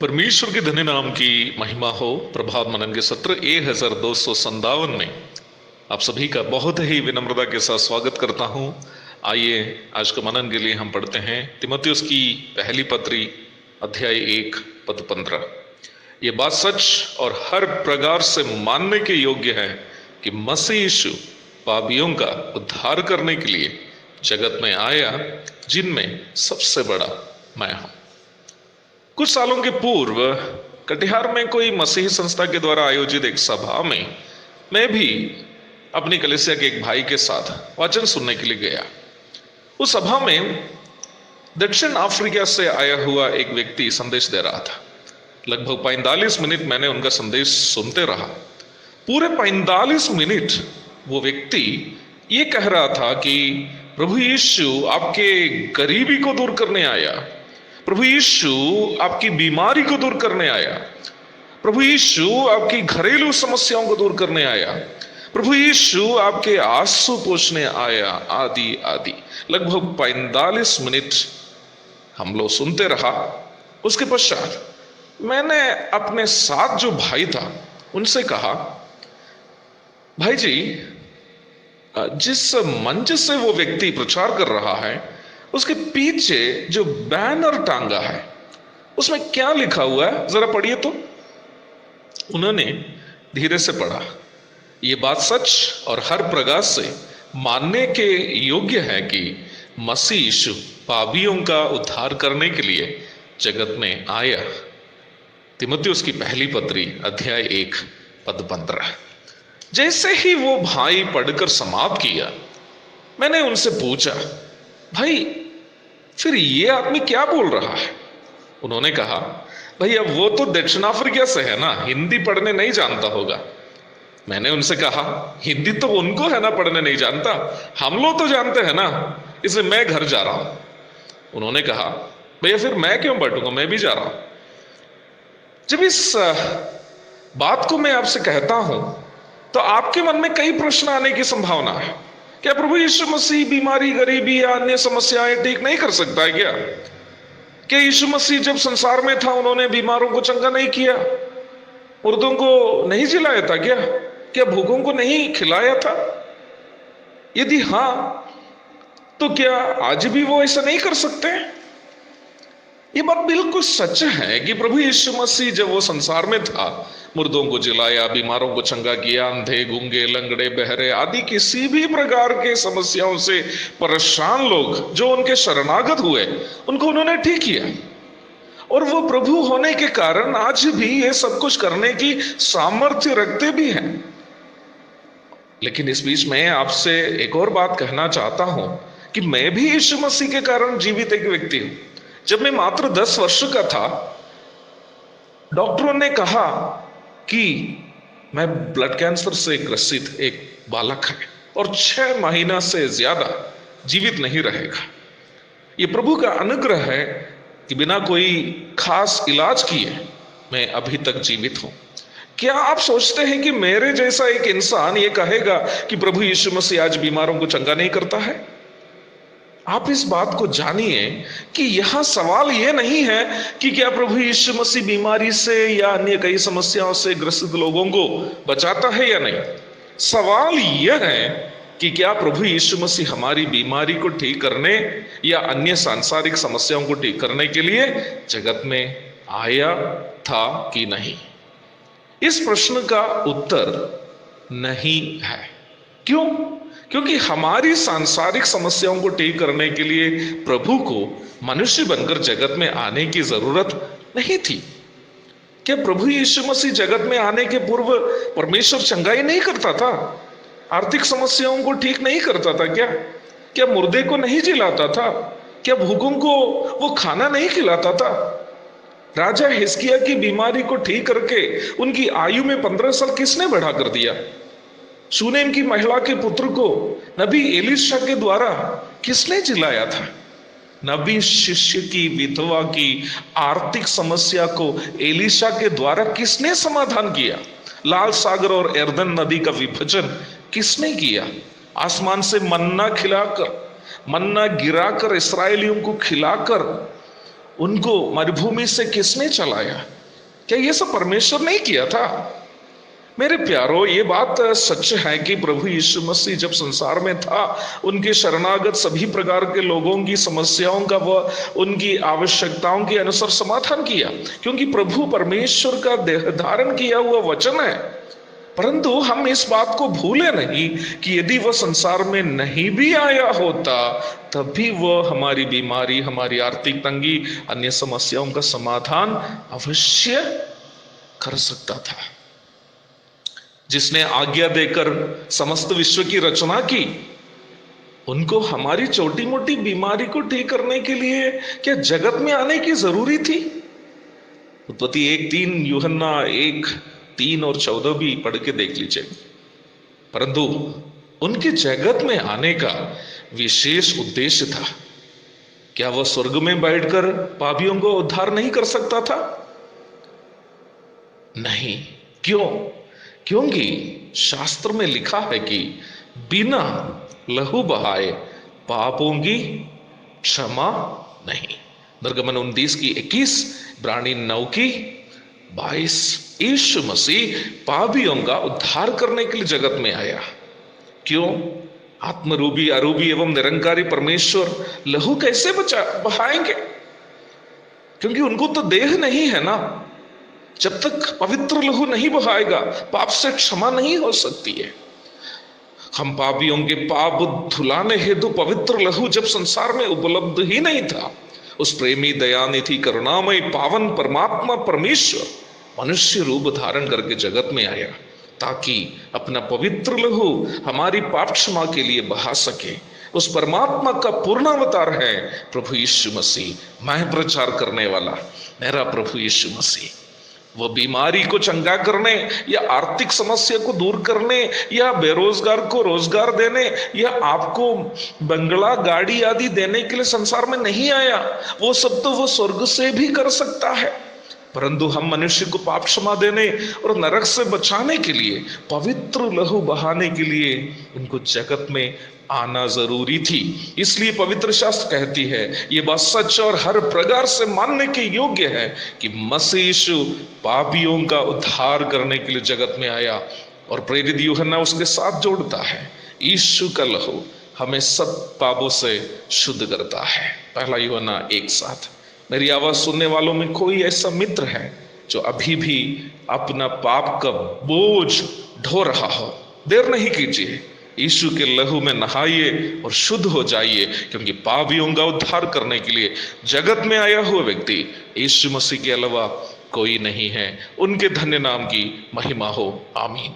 परमेश्वर के धन्य नाम की महिमा हो। प्रभात मनन के सत्र 1257 में आप सभी का बहुत ही विनम्रता के साथ स्वागत करता हूं। आइए आज के मनन के लिए हम पढ़ते हैं तीमुथियुस की पहली पत्री अध्याय 1 पद 15। ये बात सच और हर प्रकार से मानने के योग्य है कि मसीह यीशु पापियों का उद्धार करने के लिए जगत में आया, जिनमें सबसे बड़ा मैं हूं। कुछ सालों के पूर्व कटिहार में कोई मसीही संस्था के द्वारा आयोजित एक सभा में मैं भी अपनी कलीसिया के एक भाई के साथ वचन सुनने के लिए गया। उस सभा में दक्षिण अफ्रीका से आया हुआ एक व्यक्ति संदेश दे रहा था। लगभग 45 मिनट मैंने उनका संदेश सुनते रहा। पूरे 45 मिनट वो व्यक्ति ये कह रहा था कि प्रभु यीशु आपके गरीबी को दूर करने आया, प्रभु यीशु आपकी बीमारी को दूर करने आया, प्रभु यीशु आपकी घरेलू समस्याओं को दूर करने आया, प्रभु यीशु आपके आंसू पोंछने आया, आदि आदि। लगभग 45 मिनट हम लोग सुनते रहा। उसके पश्चात मैंने अपने साथ जो भाई था उनसे कहा, भाई जी, जिस मंच से वो व्यक्ति प्रचार कर रहा है उसके पीछे जो बैनर टांगा है उसमें क्या लिखा हुआ है, जरा पढ़िए तो। उन्होंने धीरे से पढ़ा, ये बात सच और हर प्रकार से मानने के योग्य है कि मसीह यीशु पापियों का उद्धार करने के लिए जगत में आया। तीमुथियुस की पहली पत्री अध्याय 1 पद 15। जैसे ही वो भाई पढ़कर समाप्त किया, मैंने उनसे पूछा, भाई फिर ये आदमी क्या बोल रहा है? उन्होंने कहा, भाई अब वो तो दक्षिण अफ्रीका से है ना, हिंदी पढ़ने नहीं जानता होगा। मैंने उनसे कहा, हिंदी तो उनको है ना, पढ़ने नहीं जानता, हम लोग तो जानते हैं ना, इसलिए मैं घर जा रहा हूं। उन्होंने कहा, भैया फिर मैं क्यों पढ़ूंगा, मैं भी जा रहा हूं। जब इस बात को मैं आपसे कहता हूं तो आपके मन में कई प्रश्न आने की संभावना है। क्या प्रभु यीशु मसीह बीमारी, गरीबी या अन्य समस्याएं ठीक नहीं कर सकता है क्या? क्या यीशु मसीह जब संसार में था उन्होंने बीमारों को चंगा नहीं किया, मुर्दों को नहीं जिलाया था क्या? क्या भूखों को नहीं खिलाया था? यदि हां, तो क्या आज भी वो ऐसा नहीं कर सकते? ये बात बिल्कुल सच है कि प्रभु यीशु मसीह जब वो संसार में था, मुर्दों को जिलाया, बीमारों को चंगा किया, अंधे, गूंगे, लंगड़े, बहरे आदि किसी भी प्रकार के समस्याओं से परेशान लोग जो उनके शरणागत हुए उनको उन्होंने ठीक किया। और वो प्रभु होने के कारण आज भी ये सब कुछ करने की सामर्थ्य रखते भी हैं। लेकिन इस बीच में आपसे एक और बात कहना चाहता हूं कि मैं भी यीशु मसीह के कारण जीवित एक व्यक्ति हूं। जब मैं मात्र 10 वर्ष का था, डॉक्टरों ने कहा कि मैं ब्लड कैंसर से ग्रसित एक बालक है और 6 महीना से ज्यादा जीवित नहीं रहेगा। ये प्रभु का अनुग्रह है कि बिना कोई खास इलाज किए मैं अभी तक जीवित हूं। क्या आप सोचते हैं कि मेरे जैसा एक इंसान ये कहेगा कि प्रभु यीशु मसीह आज बीमारों को चंगा नहीं करता है? आप इस बात को जानिए कि यहां सवाल यह नहीं है कि क्या प्रभु यीशु मसीह बीमारी से या अन्य कई समस्याओं से ग्रसित लोगों को बचाता है या नहीं। सवाल यह है कि क्या प्रभु यीशु मसीह हमारी बीमारी को ठीक करने या अन्य सांसारिक समस्याओं को ठीक करने के लिए जगत में आया था कि नहीं। इस प्रश्न का उत्तर नहीं है। क्यों? क्योंकि हमारी सांसारिक समस्याओं को ठीक करने के लिए प्रभु को मनुष्य बनकर जगत में आने की जरूरत नहीं थी। क्या प्रभु यीशु मसीह जगत में आने के पूर्व परमेश्वर चंगाई नहीं करता था? आर्थिक समस्याओं को ठीक नहीं करता था क्या? क्या मुर्दे को नहीं जिलाता था? क्या भूखों को वो खाना नहीं खिलाता था? राजा हिजकिय्याह की बीमारी को ठीक करके उनकी आयु में 15 साल किसने बढ़ा कर दिया? शूनेम की महिला के पुत्र को नबी एलीशा के द्वारा किसने जिलाया था? नबी शिष्य की विधवा की आर्थिक समस्या को एलीशा के द्वारा किसने समाधान किया? लाल सागर और यरदन नदी का विभाजन किसने किया? आसमान से मन्ना खिलाकर, मन्ना गिराकर, इस्राएलियों को खिलाकर उनको मरुभूमि से किसने चलाया? क्या ये सब परमेश्वर ने किया था? मेरे प्यारो, ये बात सच है कि प्रभु यीशु मसीह जब संसार में था, उनके शरणागत सभी प्रकार के लोगों की समस्याओं का वह उनकी आवश्यकताओं के अनुसार समाधान किया, क्योंकि प्रभु परमेश्वर का देह धारण किया हुआ वचन है। परंतु हम इस बात को भूले नहीं कि यदि वह संसार में नहीं भी आया होता, तब भी वह हमारी बीमारी, हमारी आर्थिक तंगी, अन्य समस्याओं का समाधान अवश्य कर सकता था। जिसने आज्ञा देकर समस्त विश्व की रचना की, उनको हमारी छोटी मोटी बीमारी को ठीक करने के लिए क्या जगत में आने की जरूरी थी? उत्पत्ति 1:3, यूहन्ना 1:3 और 14 भी पढ़ के देख लीजिए। परंतु उनके जगत में आने का विशेष उद्देश्य था। क्या वह स्वर्ग में बैठकर पापियों को उद्धार नहीं कर सकता था? नहीं। क्यों? क्योंकि शास्त्र में लिखा है कि बिना लहू बहाए पापों की क्षमा नहीं। निर्गमन 29:21, इब्रानी 9:22। यीशु मसीह पापियों का उद्धार करने के लिए जगत में आया। क्यों? आत्मरूपी, अरूपी एवं निरंकारी परमेश्वर लहू कैसे बहाएंगे? क्योंकि उनको तो देह नहीं है ना। जब तक पवित्र लहू नहीं बहाएगा, पाप से क्षमा नहीं हो सकती है। हम पापियों के पाप धुलाने हेतु पवित्र लहू जब संसार में उपलब्ध ही नहीं था, उस प्रेमी, दयानिधि, करुणामय, पावन परमात्मा परमेश्वर मनुष्य रूप धारण करके जगत में आया, ताकि अपना पवित्र लहू हमारी पाप क्षमा के लिए बहा सके। उस परमात्मा का पूर्णावतार है प्रभु यीशु मसीह, मैं प्रचार करने वाला मेरा प्रभु यीशु मसीह। वह बीमारी को चंगा करने या आर्थिक समस्या को दूर करने या बेरोजगार को रोजगार देने या आपको बंगला, गाड़ी आदि देने के लिए संसार में नहीं आया। वो सब तो वो स्वर्ग से भी कर सकता है, परंतु हम मनुष्य को पाप क्षमा देने और नरक से बचाने के लिए, पवित्र लहू बहाने के लिए उनको जगत में आना जरूरी थी। इसलिए पवित्र शास्त्र कहती है, ये बात सच और हर प्रकार से मानने के योग्य है कि मसीह यीशु पापियों का उद्धार करने के लिए जगत में आया। और प्रेरित यूहन्ना उसके साथ जोड़ता है, यीशु का लहू हमें सब पापों से शुद्ध करता है। पहला यूहन्ना 1:7। मेरी आवाज सुनने वालों में कोई ऐसा मित्र है जो अभी भी अपना पाप का बोझ ढो रहा हो, देर नहीं कीजिए, यीशु के लहू में नहाइए और शुद्ध हो जाइए, क्योंकि पापियों का उद्धार करने के लिए जगत में आया हुआ व्यक्ति यीशु मसीह के अलावा कोई नहीं है। उनके धन्य नाम की महिमा हो। आमीन।